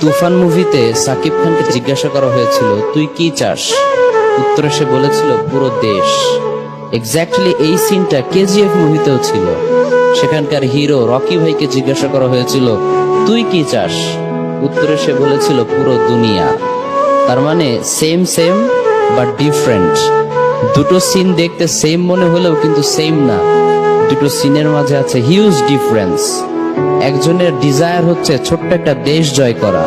তুফান মুভিতে সাকিব খানকে জিজ্ঞাসা করা হয়েছিল তুই কি চাস, উত্তরে সে বলেছিল পুরো দেশ। এক্স্যাক্টলি এই সিনটা কেজিএফ মুভিতেও ছিল। সেখানকার হিরো রকি ভাইকে জিজ্ঞাসা করা হয়েছিল তুই কি চাস, উত্তরে সে বলেছিল পুরো দুনিয়া। তার মানে সেম সেম বাট ডিফারেন্ট। দুটো সিন দেখতে সেম মনে হলেও কিন্তু সেম না, দুটো সিনের মাঝে আছে হিউজ ডিফারেন্স। একজনের ডিজায়ার হচ্ছে ছোট্ট একটা দেশ জয় করা,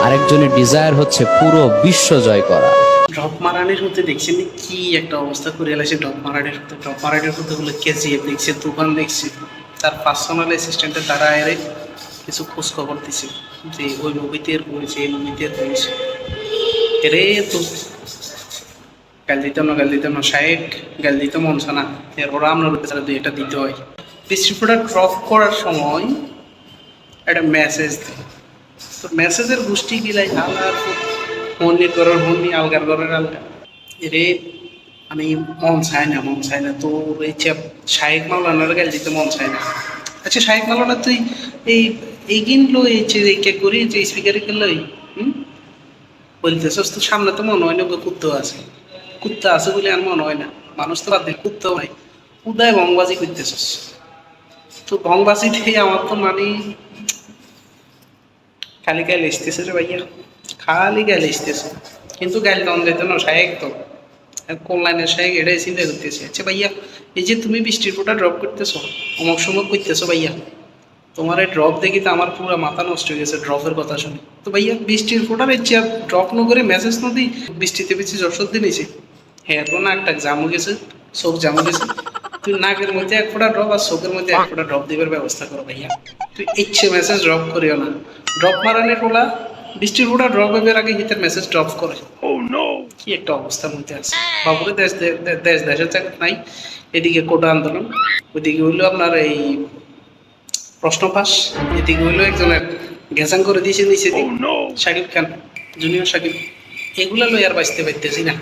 আরেকজনের ডিজায়ার হচ্ছে পুরো বিশ্ব জয় করা। ড্রপ মারানির হতে দেখছেন কি একটা অবস্থা করে এলাছে। ড্রপ মারানির হতে হলো কেজিএফ দেখছে, তুফান দেখছে, তার পার্সোনাল অ্যাসিস্ট্যান্টের দ্বারা এর কিছু খোঁজ খবর দিছে যে ওই মুভিতে এর হয়েছে, এই মুভিতে এর হয়েছে। এরে তো গাল দিতাম না শায়েক, গাল দিতে মন না। এরপর আমরা এটা দিতে হয়। ডিস্ট্রিবিউটার ড্রপ করার সময় একটা মেসেজ দেয়, তো মেসেজের গোষ্ঠী গিলাই আলার মন্দির করার মন্দির, আলগার করার আলগা। এরে আমি মন চায় না তো এই শাহেক মাওলানার গাল দিতে মন চায় না। আচ্ছা শাহেক মাওলানা তুই এই কিনলো এই কে করি যে স্পিকারে কিনলো বলতেছস, তো সামনে তো মনে হয় না কুত্তা আছে বলে আর মনে হয় না। মানুষ তো বাদ দিন, কুত্তাও নাই, উদয় ভংবাজি করতেছস। তো ভংবাজি দিয়ে আমার তো মানে খালি গায়ে লিখতেছে রে ভাইয়া, খালি গায়ে লিখতেছে। কিন্তু গাইল দন যেত না শাহেক, তো কল্যাণের শাহেক এটাই চিন্তা করতেছে। আচ্ছা ভাইয়া, এই যে তুমি বৃষ্টির ফোঁটা ড্রপ করতেছো, অমক সময় করতেছো ভাইয়া, তোমার এই ড্রপ দেখি তো আমার পুরো মাথা নষ্ট হয়ে গেছে ড্রপের কথা শুনে। তো ভাইয়া বৃষ্টির ফোঁটার ইচ্ছে ড্রপ ন করে মেসেজ ন দিই, বৃষ্টিতে বেশি যশোর দিয়েছি। হ্যাঁ তো নাকটা জামু গেছে, চোখ জামু গেছে, তুই নাকের মধ্যে এক ফোঁটা ড্রপ আর চোখের মধ্যে এক ফোঁটা ড্রপ দিবার ব্যবস্থা করো ভাইয়া। তুই ইচ্ছে মেসেজ ড্রপ করিও না। ড্রপ মারানের ফোলা বৃষ্টির ফোঁটা ড্রপ হবার আগে হিতের মেসেজ ড্রপ করে। কি একটা অবস্থার মধ্যে আছে বাবুরে। দেশের চাকরি নাই, এদিকে কোটা আন্দোলন, ওইদিকে হইলো আপনার এই প্রশ্ন ফাঁস, এদিকে হইলো একজনের ঘেঁচাং করে দিয়েছে নিচে শাকিব খান, জুনিয়র শাকিব। এগুলা লই আর বাঁচতে পারতেছি না।